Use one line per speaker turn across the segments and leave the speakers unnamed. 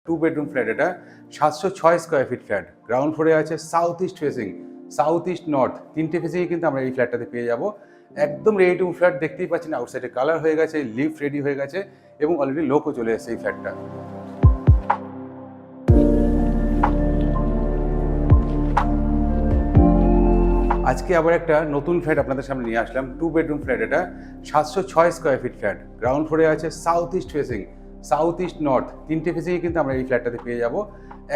Two bedroom flat, এটা 706 square feet flat. Ground ফ্লোরে আছে south east facing, south east north, তিনটে ফেসিংয়ে কিন্তু আমরা এই ফ্ল্যাটটাতে পেয়ে যাব। একদম রেডি টু ফ্ল্যাট, দেখতেই পাচ্ছেন আউটসাইডে কালার হয়ে গেছে, লিফট রেডি হয়ে গেছে এবং অলরেডি লোকও চলে এসেছে এই ফ্ল্যাটটা। আজকে আবার একটা নতুন ফ্ল্যাট আপনাদের সামনে নিয়ে আসলাম। টু বেডরুম ফ্ল্যাট, এটা 706 স্কোয়ার ফিট ফ্ল্যাট। গ্রাউন্ড ফ্লোরে আছে south east facing, south east north, তিনটে ফেসিংয়ে কিন্তু আমরা এই ফ্ল্যাটটাতে পেয়ে যাব।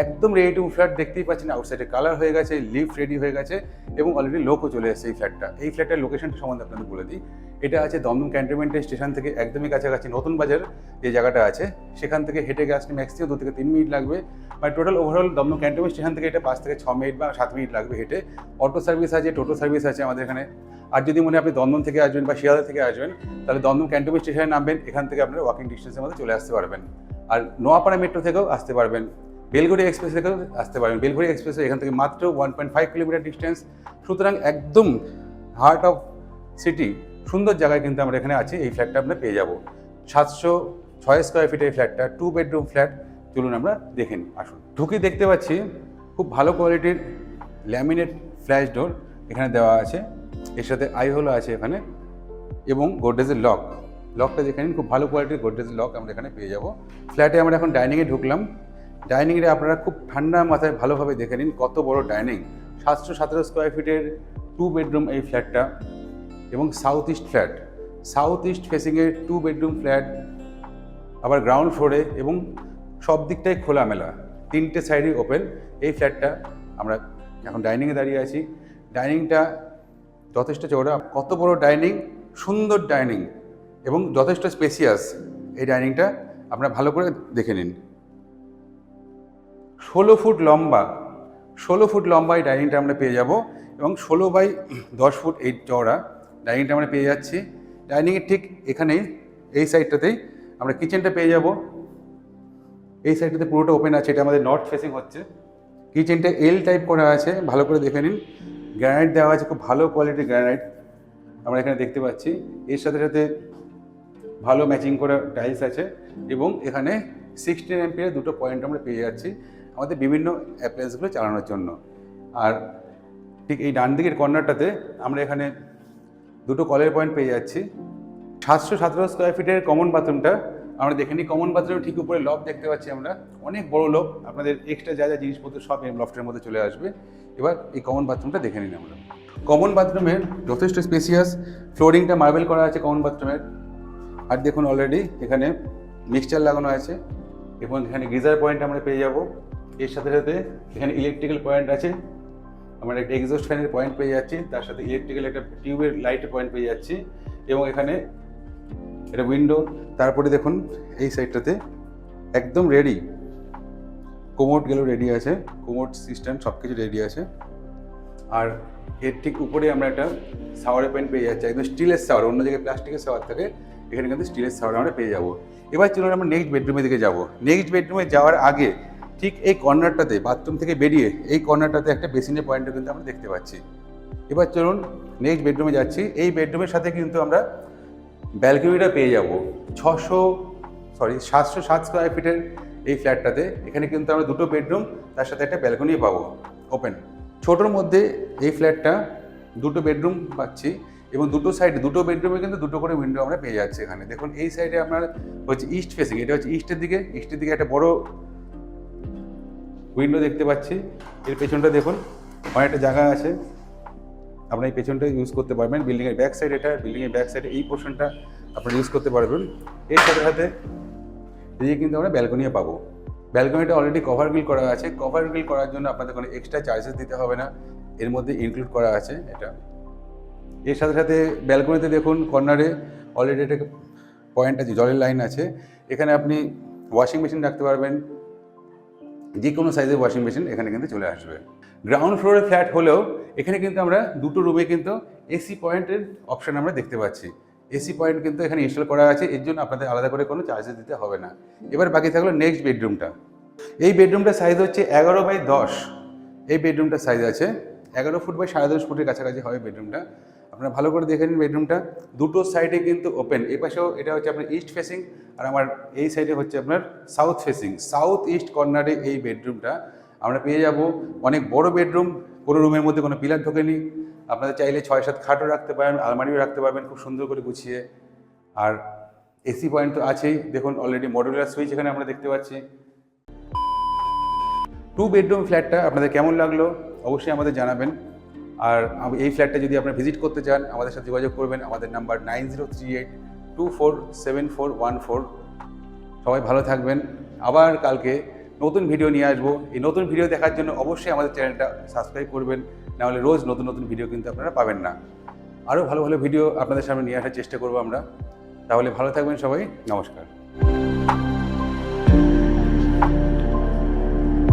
একদম রেডি টু ফ্ল্যাট, দেখতেই পাচ্ছেন আউটসাইডে কালার হয়ে গেছে, লিফট রেডি হয়ে গেছে এবং অলরেডি লোকও চলে এসেছে এই ফ্ল্যাটটা। এই ফ্ল্যাটের লোকেশনটা সম্বন্ধে আপনাদের বলে দিই। এটা আছে দমদম ক্যান্টনমেন্ট স্টেশন থেকে একদমই কাছাকাছি। নতুন বাজার যে জায়গাটা আছে সেখান থেকে হেঁটে গিয়ে আসলে ম্যাক্সিমাম 2 থেকে 3 মিনিট লাগবে। মানে total overall Dum Dum cantonment station থেকে এটা 5 থেকে 6 মিনিট বা 7 মিনিট লাগবে হেঁটে। অটো সার্ভিস আছে, টোটো সার্ভিস আছে আমাদের এখানে। আর যদি মনে আপনি দমদম থেকে আসবেন বা শিয়ালদা থেকে আসবেন, তাহলে দমদম ক্যান্টনমেন্ট স্টেশনে নামবেন, এখান থেকে আপনারা ওয়াকিং ডিস্টেন্সের মধ্যে চলে আসতে পারবেন। আর নোয়াপাড়া মেট্রো থেকেও আসতে পারবেন, বেলঘড়ি এক্সপ্রেস থেকেও আসতে পারবেন। বেলঘড়ি এক্সপ্রেসে এখান থেকে মাত্র 1.5 কিলোমিটার ডিস্টেন্স। সুতরাং একদম হার্ট অফ সিটি, সুন্দর জায়গায় কিন্তু আমরা এখানে আছি। এই ফ্ল্যাটটা আমরা পেয়ে যাব 706 স্কোয়ার ফিটের ফ্ল্যাটটা, টু বেডরুম ফ্ল্যাট। চলুন আমরা দেখে নিই, আসুন। ঢুকে দেখতে পাচ্ছি খুব ভালো কোয়ালিটির ল্যামিনেট ফ্ল্যাশ ডোর এখানে দেওয়া আছে, এর সাথে আই হোলও আছে এখানে এবং গোদরেজের লকটা দেখে নিন, খুব ভালো কোয়ালিটির গোদরেজের লক আমরা এখানে পেয়ে যাব। ফ্ল্যাটে আমরা এখন ডাইনিংয়ে ঢুকলাম। ডাইনিংয়ে আপনারা খুব ঠান্ডা মাথায় ভালোভাবে দেখে নিন কত বড় ডাইনিং। 717 স্কোয়ার ফিটের টু বেডরুম এই ফ্ল্যাটটা এবং south east flat, south east ফেসিংয়ের টু বেডরুম ফ্ল্যাট, আবার গ্রাউন্ড ফ্লোরে এবং সব দিকটাই খোলামেলা, তিনটে সাইডই ওপেন। এই ফ্ল্যাটটা আমরা এখন ডাইনিংয়ে দাঁড়িয়ে আছি। ডাইনিংটা যথেষ্ট চওড়া, কত বড় ডাইনিং, সুন্দর ডাইনিং এবং যথেষ্ট স্পেসিয়াস। এই ডাইনিংটা আপনারা ভালো করে দেখে নিন। 16 ফুট লম্বা, 16 ফুট লম্বা এই ডাইনিংটা আমরা পেয়ে যাব এবং 16 বাই 10 ফুট এই চওড়া ডাইনিংটা আমরা পেয়ে যাচ্ছি। ডাইনিংয়ের ঠিক এখানেই এই সাইডটাতেই আমরা কিচেনটা পেয়ে যাব। এই সাইডটাতে পুরোটা ওপেন আছে, এটা আমাদের নর্থ ফেসিং হচ্ছে। কিচেনটা এল টাইপ করা আছে, ভালো করে দেখে নিন। গ্রানাইট দেওয়া আছে, খুব ভালো কোয়ালিটির গ্রানাইট আমরা এখানে দেখতে পাচ্ছি। এর সাথে সাথে ভালো ম্যাচিং করা টাইলস আছে এবং এখানে 16 অ্যাম্পিয়ার দুটো পয়েন্ট আমরা পেয়ে যাচ্ছি আমাদের বিভিন্ন অ্যাপ্লায়েন্সগুলো চালানোর জন্য। আর ঠিক এই ডান দিকের কর্নারটাতে আমরা এখানে দুটো কলের পয়েন্ট পেয়ে যাচ্ছি। 717 স্কোয়ার ফিটের কমন বাথরুমটা আমরা দেখে নিই। কমন বাথরুমের ঠিক উপরে লফট দেখতে পাচ্ছি আমরা, অনেক বড় লফট, আপনাদের এক্সট্রা যা যা জিনিসপত্র সব এই লফটের মধ্যে চলে আসবে। এবার এই কমন বাথরুমটা দেখে নিন আমরা। কমন বাথরুমের যথেষ্ট স্পেসিয়াস, ফ্লোরিংটা মার্বেল করা আছে কমন বাথরুমের। আর দেখুন অলরেডি এখানে মিক্সচার লাগানো আছে এবং এখানে গিজার পয়েন্ট আমরা পেয়ে যাব। এর সাথে সাথে এখানে ইলেকট্রিক্যাল পয়েন্ট আছে, আমরা একটা এক্সস্ট ফ্যানের পয়েন্ট পেয়ে যাচ্ছি, তার সাথে ইলেকট্রিক্যাল একটা টিউবের লাইটের পয়েন্ট পেয়ে যাচ্ছি এবং এখানে এটা উইন্ডো। তারপরে দেখুন এই সাইডটাতে একদম রেডি, কোমোড গেল রেডি আছে, কোমোড সিস্টেম সব কিছু রেডি আছে। আর এর ঠিক উপরে আমরা একটা শাওয়ারের পয়েন্ট পেয়ে যাচ্ছি, একদম স্টিলের শাওয়ার। অন্য জায়গায় প্লাস্টিকের শাওয়ার থাকে, এখানে কিন্তু স্টিলের শাওয়ার আমরা পেয়ে যাবো। এবার চলুন আমরা নেক্সট বেডরুমের দিকে যাব। নেক্সট বেডরুমে যাওয়ার আগে ঠিক এই কর্নারটাতে, বাথরুম থেকে বেরিয়ে এই কর্নারটাতে একটা বেসিনের পয়েন্টও কিন্তু আমরা দেখতে পাচ্ছি। এবার চলুন নেক্সট বেডরুমে যাচ্ছি। এই বেডরুমের সাথে কিন্তু আমরা ব্যালকনিটা পেয়ে যাব। 707 স্কোয়ার ফিটের এই ফ্ল্যাটটাতে এখানে কিন্তু আমরা দুটো বেডরুম, তার সাথে একটা ব্যালকনি পাবো ওপেন। ছোটোর মধ্যে এই ফ্ল্যাটটা দুটো বেডরুম পাচ্ছি এবং দুটো সাইডে দুটো বেডরুমে কিন্তু দুটো করে উইন্ডো আমরা পেয়ে যাচ্ছি। এখানে দেখুন এই সাইডে আপনার হচ্ছে ইস্ট ফেসিং, এটা হচ্ছে ইস্টের দিকে একটা বড় উইন্ডো দেখতে পাচ্ছি। এর পেছনটা দেখুন অনেকটা জায়গা আছে, আপনার এই পেছনটা ইউজ করতে পারবেন। বিল্ডিংয়ের ব্যাক সাইড, এটা বিল্ডিংয়ের ব্যাক সাইডে এই পোর্শনটা আপনারা ইউজ করতে পারবেন। এর সাথে সাথে এদিকে কিন্তু আমরা ব্যালকনিও পাবো। ব্যালকনিটা অলরেডি কভার গ্রিল করা আছে। কভার গ্রিল করার জন্য আপনাদের কোনো এক্সট্রা চার্জেস দিতে হবে না, এর মধ্যে ইনক্লুড করা আছে এটা। এর সাথে সাথে ব্যালকনিতে দেখুন কর্নারে অলরেডি একটা পয়েন্ট আছে, জলের লাইন আছে। এখানে আপনি ওয়াশিং মেশিন রাখতে পারবেন, যে কোনো সাইজের ওয়াশিং মেশিন এখানে কিন্তু চলে আসবে। গ্রাউন্ড ফ্লোরে ফ্ল্যাট হলেও এখানে কিন্তু আমরা দুটো রুমে কিন্তু এসি পয়েন্টের অপশান আমরা দেখতে পাচ্ছি। এসি পয়েন্ট কিন্তু এখানে ইনস্টল করা আছে, এর জন্য আপনাদের আলাদা করে কোনো চার্জেস দিতে হবে না। এবার বাকি থাকলো নেক্সট বেডরুমটা। এই বেডরুমটার সাইজ হচ্ছে 11 বাই 10। এই বেডরুমটার সাইজ আছে 11 ফুট বাই 10.5 ফুটের কাছাকাছি হবে বেডরুমটা। আপনারা ভালো করে দেখে নিন বেডরুমটা। দুটো সাইডে কিন্তু ওপেন, এই পাশেও এটা হচ্ছে আপনার ইস্ট ফেসিং, আর আমার এই সাইডে হচ্ছে আপনার সাউথ ফেসিং। সাউথ ইস্ট কর্নারে এই বেডরুমটা আমরা পেয়ে যাব। অনেক বড় বেডরুম, কোনো রুমের মধ্যে কোনো পিলার ঢোকেনি। আপনাদের চাইলে 6-7 খাটও রাখতে পারেন, আলমারিও রাখতে পারবেন খুব সুন্দর করে গুছিয়ে। আর এসি পয়েন্ট তো আছেই, দেখুন অলরেডি মডুলার সুইচ এখানে আমরা দেখতে পাচ্ছি। 2 বেডরুম ফ্ল্যাটটা আপনাদের কেমন লাগলো অবশ্যই আমাদের জানাবেন। আর এই ফ্ল্যাটটা যদি আপনারা ভিজিট করতে চান আমাদের সাথে যোগাযোগ করবেন, আমাদের নাম্বার 9038247414। সবাই ভালো থাকবেন, আবার কালকে নতুন ভিডিও নিয়ে আসবো। এই নতুন ভিডিও দেখার জন্য অবশ্যই আমাদের চ্যানেলটা সাবস্ক্রাইব করবেন, নাহলে রোজ নতুন নতুন ভিডিও কিন্তু আপনারা পাবেন না। আরও ভালো ভালো ভিডিও আপনাদের সামনে নিয়ে আসার চেষ্টা করবো আমরা। তাহলে ভালো থাকবেন সবাই, নমস্কার।